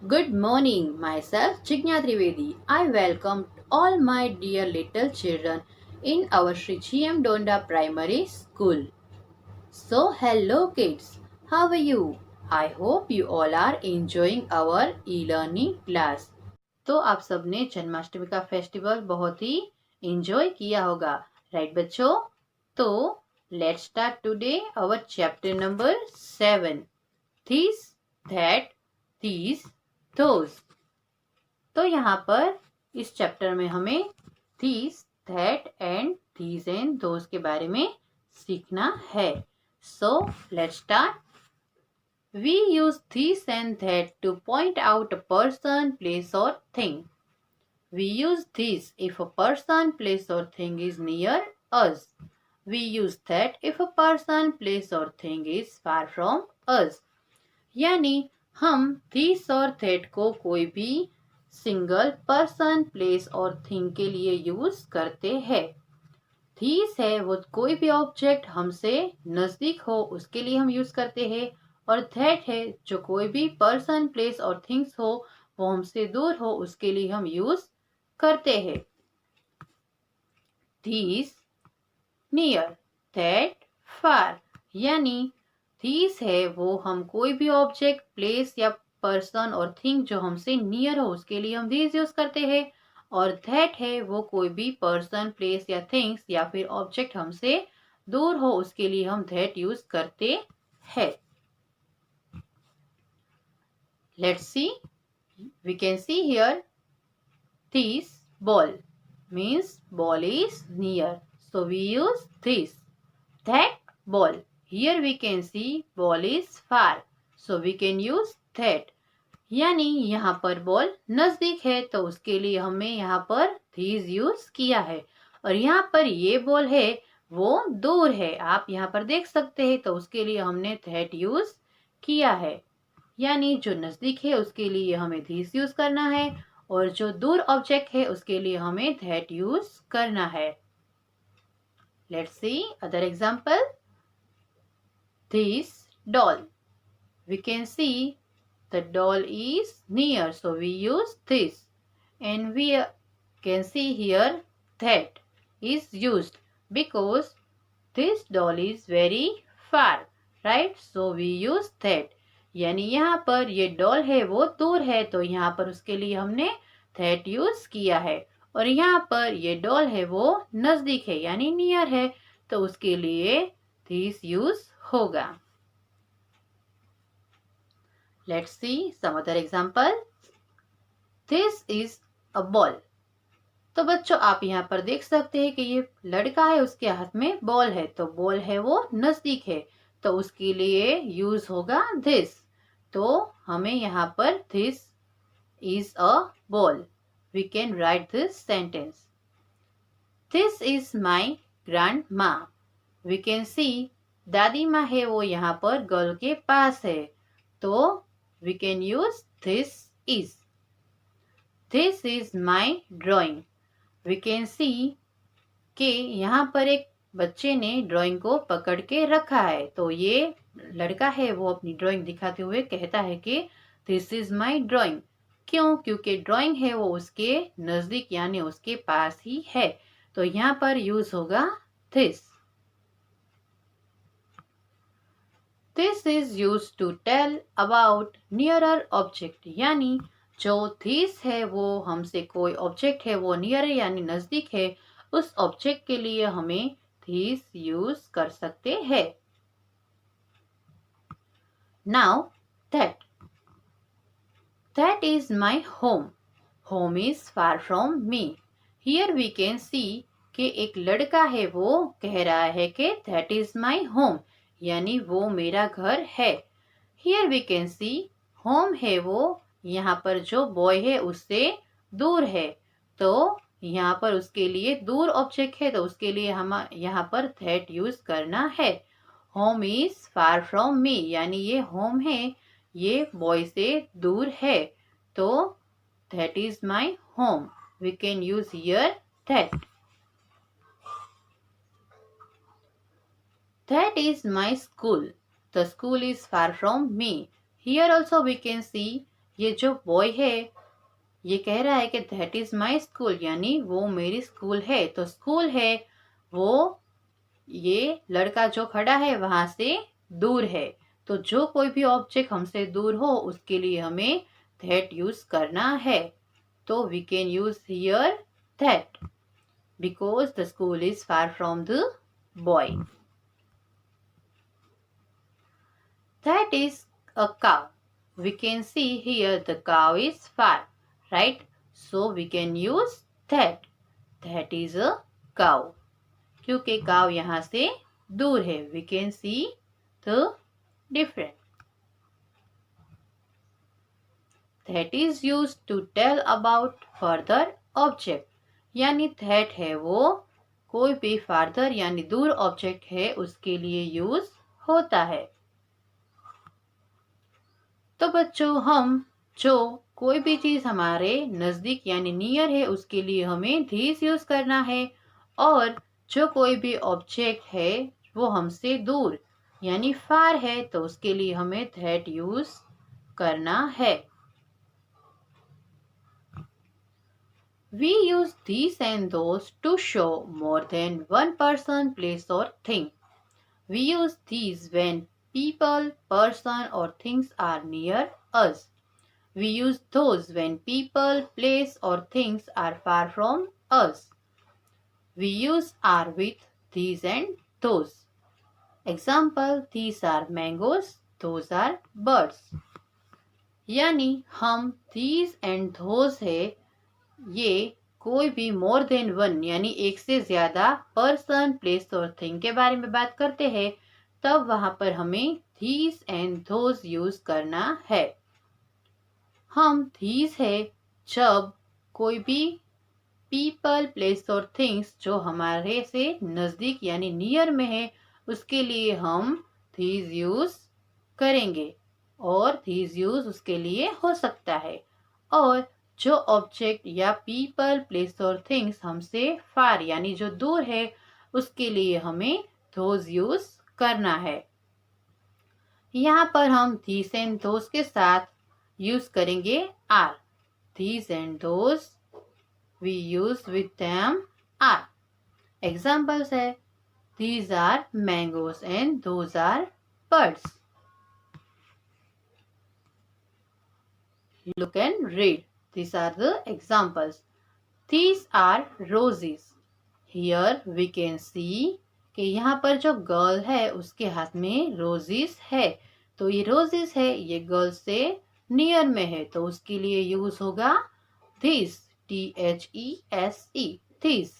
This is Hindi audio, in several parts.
Good morning, myself Jigna Trivedi. I welcome all my dear little children in our Sri GM Donda Primary School. So, hello kids, how are you? I hope you all are enjoying our e-learning class. तो आप सबने जन्माष्टमी का फेस्टिवल बहुत ही एंजॉय किया होगा, राइट बच्चों? तो let's start today our chapter number 7, these, that, these, those. तो यहाँ पर इस चैप्टर में हमें these, that and these and those के बारे में सीखना है. So let's start. We use these and that to point out a person, place or thing. We use this if a person, place or thing is near us. We use that if a person, place or thing is far from us. यानी हम दिस और दैट को कोई भी सिंगल पर्सन, प्लेस और थिंग के लिए यूज करते हैं. दिस है वो कोई भी ऑब्जेक्ट हमसे नजदीक हो उसके लिए हम यूज करते हैं, और दैट है जो कोई भी पर्सन, प्लेस और थिंग्स हो वो हमसे दूर हो उसके लिए हम यूज करते हैं. This near, that far. यानी दिस है वो हम कोई भी ऑब्जेक्ट, प्लेस या पर्सन और थिंग जो हमसे नियर हो उसके लिए हम दिस यूज करते हैं, और दैट है वो कोई भी पर्सन, प्लेस या थिंग्स या फिर ऑब्जेक्ट हमसे दूर हो उसके लिए हम दैट यूज करते हैं. Let's see, we can see here this ball means ball is near, so we use this. That ball, here we can see ball is far, so we can use that. यानी यहाँ पर बॉल नजदीक है तो उसके लिए हमें यहाँ पर this यूज किया है, और यहाँ पर ये बॉल है वो दूर है, आप यहाँ पर देख सकते हैं, तो उसके लिए हमने that यूज किया है. यानी जो नजदीक है उसके लिए हमें this यूज करना है, और जो दूर ऑब्जेक्ट है उसके लिए हमें that यूज करना है. Let's see other example. This doll, we can see the doll is near, so we use this, and we can see here that is used because this doll is very far, right? So we use that. यानी यहाँ पर ये डॉल है वो दूर है, तो यहाँ पर उसके लिए हमने that यूज किया है, और यहाँ पर ये डॉल है वो नजदीक है यानी नियर है, तो उसके लिए this यूज होगा. Let's see some other example. This is a ball. तो बच्चों आप यहाँ पर देख सकते हैं कि ये लड़का है उसके हाथ में बॉल है, तो बॉल है वो नजदीक है, तो उसके लिए यूज होगा दिस. तो हमें यहाँ पर this is a ball, we can write this sentence. This is my grandma. We can see दादी माँ है वो यहाँ पर गर्ल के पास है, तो we can use this is. This is my drawing. We can see कि यहाँ पर एक बच्चे ने ड्राइंग को पकड़ के रखा है, तो ये लड़का है वो अपनी ड्राइंग दिखाते हुए कहता है कि दिस इज माई ड्राइंग. क्यों? क्योंकि ड्राइंग है वो उसके नजदीक यानी उसके पास ही है, तो यहाँ पर यूज होगा this. This is use to tell about nearer object. यानी जो दिस है वो हमसे कोई ऑब्जेक्ट है वो नियर यानी नजदीक है, उस ऑब्जेक्ट के लिए हमें दिस यूज कर सकते हैं. Now that. That is my home. Home is far from me. Here we can see कि एक लड़का है वो कह रहा है कि दैट इज माई होम, यानी वो मेरा घर है. Here we can see home है वो यहाँ पर जो बॉय है उससे दूर है, तो यहाँ पर उसके लिए दूर ऑब्जेक्ट है, तो उसके लिए हम यहाँ पर दैट यूज करना है. होम इज फार फ्रॉम मी, यानी ये होम है ये बॉय से दूर है, तो that is my home. We can use here that. That is my school. The school is far from me. Here also we can see ये जो बॉय है ये कह रहा है कि दैट इज माई स्कूल, यानी वो मेरी स्कूल है। तो स्कूल है वो, ये लड़का जो खड़ा है वहां से दूर है। तो जो कोई भी ऑब्जेक्ट हमसे दूर हो उसके लिए हमें दैट यूज करना है। तो we can use here that because the school is far from the boy. That is a cow, we can see here the cow is far, right? So we can use that. That is a cow. क्योंकि cow यहाँ से दूर है। We can see the difference. That is used to tell about further object. यानी that है वो कोई भी further यानी दूर ऑब्जेक्ट है उसके लिए यूज होता है। तो बच्चों हम जो कोई भी चीज हमारे नजदीक यानी नियर है उसके लिए हमें धीस यूज करना है, और जो कोई भी ऑब्जेक्ट है वो हमसे दूर यानी फार है तो उसके लिए हमें दैट यूज करना है। We use these and those to show more than one person, place or thing. We use these when people, person or things are near us. We use those when people, place or things are far from us. We use are with these and those. Example, these are mangoes, those are birds. यानी हम these and those है, ये कोई भी more than one यानी एक से ज्यादा person, place और thing के बारे में बात करते हैं, तब वहां पर हमें these and those यूज करना है। हम these है जब कोई भी people, place और things जो हमारे से नजदीक यानी नियर में है उसके लिए हम these यूज करेंगे, और these यूज उसके लिए हो सकता है। और जो ऑब्जेक्ट या पीपल, प्लेस और थिंग्स हमसे फार यानी जो दूर है उसके लिए हमें those यूज करना है। यहाँ पर हम these and those के साथ यूज करेंगे are. These and those we use with them are. Examples है these are mangoes and those are birds. Look and read. These are the examples. These are roses. Here we can see कि यहाँ पर जो गर्ल है उसके हाथ में रोजेस है, तो ये रोजेस है ये गर्ल से नियर में है तो उसके लिए यूज होगा these. THESE. These.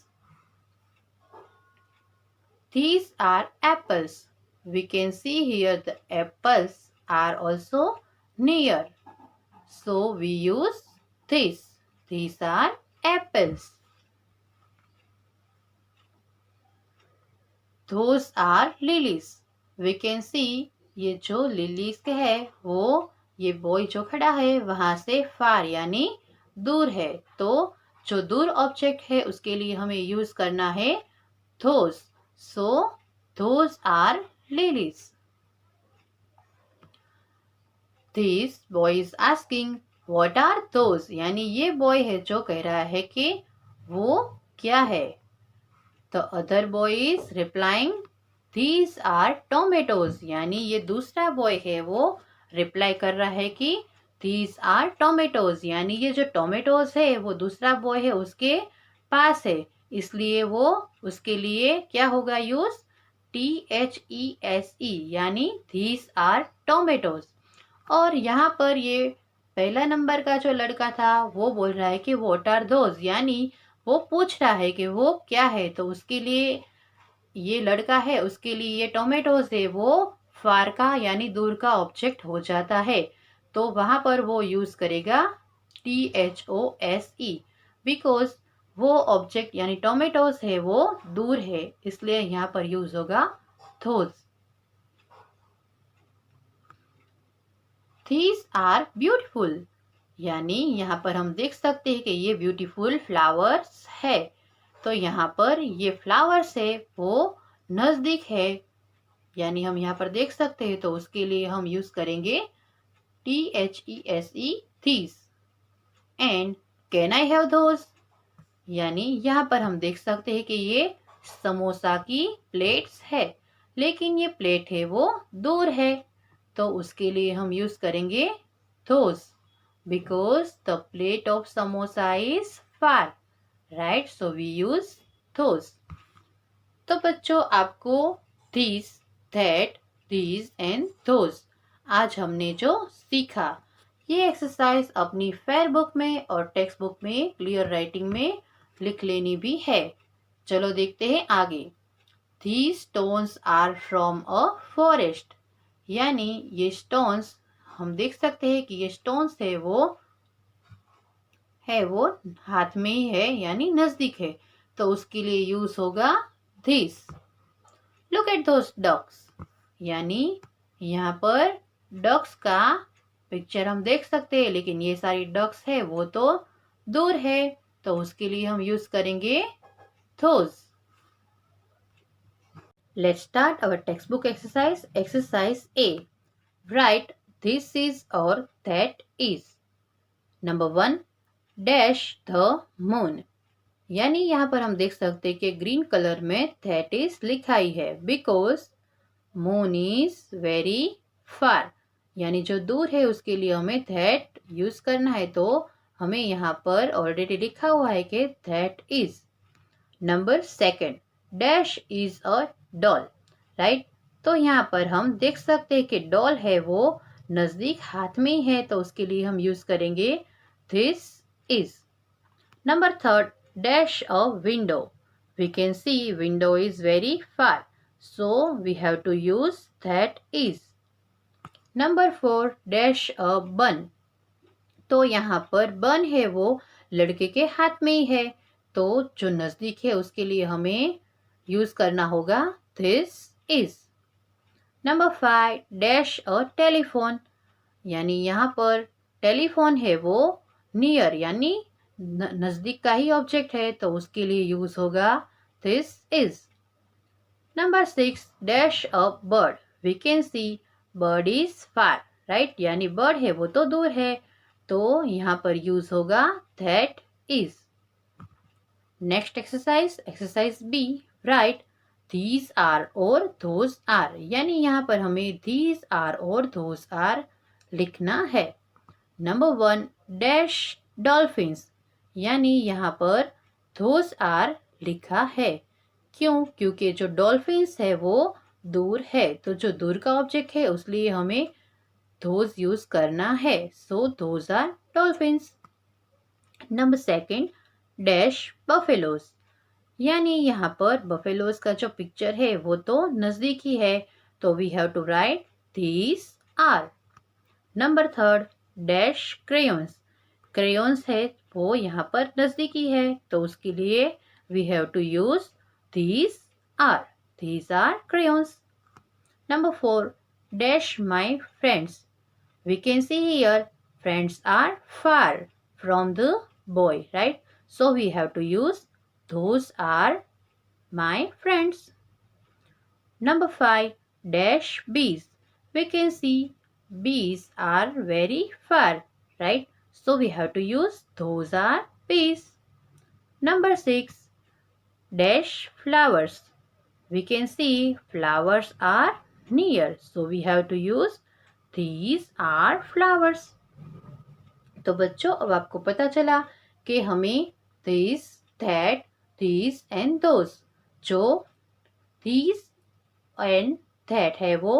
These are apples. We can see here the apples are also near. So we use this. These are apples. Those are lilies. We can see ये जो लिलीज के है वो ये बॉय जो खड़ा है वहां से फार यानी दूर है, तो जो दूर ऑब्जेक्ट है उसके लिए हमें यूज करना है those. So those are lilies. This boy is asking what are those, यानी ये बॉय है जो कह रहा है कि वो क्या है। The other boy is replying these are tomatoes, यानी ये दूसरा बॉय है वो रिप्लाई कर रहा है कि these are tomatoes, यानी ये जो टोमेटोज है वो दूसरा बॉय है उसके पास है, इसलिए वो उसके लिए क्या होगा यूज THESE, यानी these are tomatoes. और यहाँ पर ये पहला नंबर का जो लड़का था वो बोल रहा है कि what are those, यानी वो पूछ रहा है कि वो क्या है, तो उसके लिए ये लड़का है उसके लिए ये टोमेटोज है वो फार का यानी दूर का ऑब्जेक्ट हो जाता है, तो वहां पर वो यूज करेगा THOSE बिकॉज वो ऑब्जेक्ट यानी टोमेटोज है वो दूर है, इसलिए यहाँ पर यूज होगा those. These are beautiful, यानी यहाँ पर हम देख सकते हैं कि ये ब्यूटीफुल फ्लावर्स है, तो यहाँ पर ये फ्लावर्स है वो नजदीक है यानी हम यहाँ पर देख सकते हैं, तो उसके लिए हम यूज करेंगे THESE these and can I have those। यानी यहाँ पर हम देख सकते हैं कि ये समोसा की प्लेट्स है, लेकिन ये प्लेट है वो दूर है, तो उसके लिए हम यूज करेंगे those because the plate of samosa is far, right? So we use those। तो बच्चों आपको these, that, these and those आज हमने जो सीखा, ये एक्सरसाइज अपनी फेयर बुक में और टेक्स्ट बुक में क्लियर राइटिंग में लिख लेनी भी है। चलो देखते हैं आगे। These stones are from a forest, यानी ये स्टोन्स हम देख सकते हैं कि ये स्टोन्स है वो हाथ में ही है यानी नजदीक है, तो उसके लिए यूज होगा this। Look at those ducks, यानी यहाँ पर डक्स का पिक्चर हम देख सकते हैं, लेकिन ये सारी डक्स है वो तो दूर है, तो उसके लिए हम यूज करेंगे those। Let's start our textbook exercise। Exercise A। Write this is or that is। Number 1 dash the moon, यानी यहाँ पर हम देख सकते हैं कि ग्रीन कलर में that is लिखाई है because moon is very far, यानी जो दूर है उसके लिए हमें that यूज करना है, तो हमें यहाँ पर ऑलरेडी लिखा हुआ है कि that is। Number 2 dash is a doll, right? तो यहाँ पर हम देख सकते हैं कि डॉल है वो नजदीक हाथ में है, तो उसके लिए हम यूज करेंगे this is. Number 3 dash a window, we can see window is very far, so we have to use that is. Number 4 dash a bun, तो यहाँ पर बन है वो लड़के के हाथ में ही है, तो जो नजदीक है उसके लिए हमें यूज करना होगा this is. Number 5 dash a telephone, यानी यहाँ पर टेलीफोन है वो नियर यानी नजदीक का ही ऑब्जेक्ट है, तो उसके लिए यूज होगा this is. Number 6 dash a bird, we can see bird is far, right? यानी बर्ड है वो तो दूर है, तो यहाँ पर यूज होगा that is. Next exercise, exercise B. Right these are और those are, यानी यहाँ पर हमें these are और those are लिखना है। नंबर 1 डैश डॉल्फिन्स, यानी यहाँ पर those are लिखा है, क्यों? क्योंकि जो डॉल्फिन्स है वो दूर है, तो जो दूर का ऑब्जेक्ट है उसलिए हमें those यूज करना है, सो those are dolphins। Number 2 dash buffaloes, यानी यहाँ पर बफेलोज का जो पिक्चर है वो तो नजदीक ही है, तो we have to write these are। Number 3 dash crayons, crayons है वो यहाँ पर नजदीकी है, तो उसके लिए we have to use these are crayons। Number 4 dash my friends, we can see here friends are far from the boy, right? So we have to use those are my friends। Number 5 dash bees, we can see bees are very far, right? So we have to use those are bees। Number 6 dash flowers, we can see flowers are near, so we have to use these are flowers। तो बच्चों अब आपको पता चला कि हमें this, that, these and those, जो these and that है वो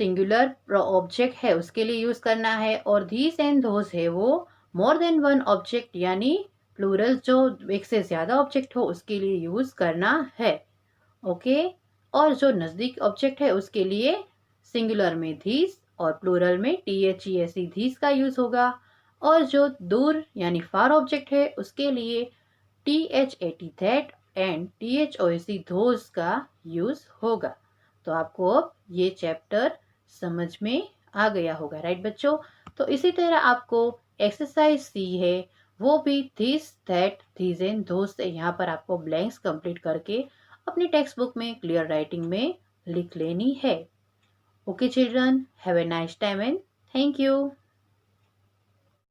सिंगुलर ऑब्जेक्ट है उसके लिए यूज करना है, और these and those है वो मोर देन वन ऑब्जेक्ट यानी प्लूरल, जो एक से ज्यादा ऑब्जेक्ट हो उसके लिए यूज करना है। ओके, और जो नजदीक ऑब्जेक्ट है उसके लिए सिंगुलर में these और प्लूरल में THESE these का यूज होगा, और जो दूर यानी फार ऑब्जेक्ट है उसके लिए THAT that and THOSE those का यूज होगा। तो आपको अब ये चैप्टर समझ में आ गया होगा, राइट बच्चों? तो इसी तरह आपको एक्सरसाइज सी है वो भी this, that, these and those से यहाँ पर आपको ब्लैंक्स कंप्लीट करके अपनी टेक्स्ट बुक में क्लियर राइटिंग में लिख लेनी है। Okay children, have a nice time and thank you.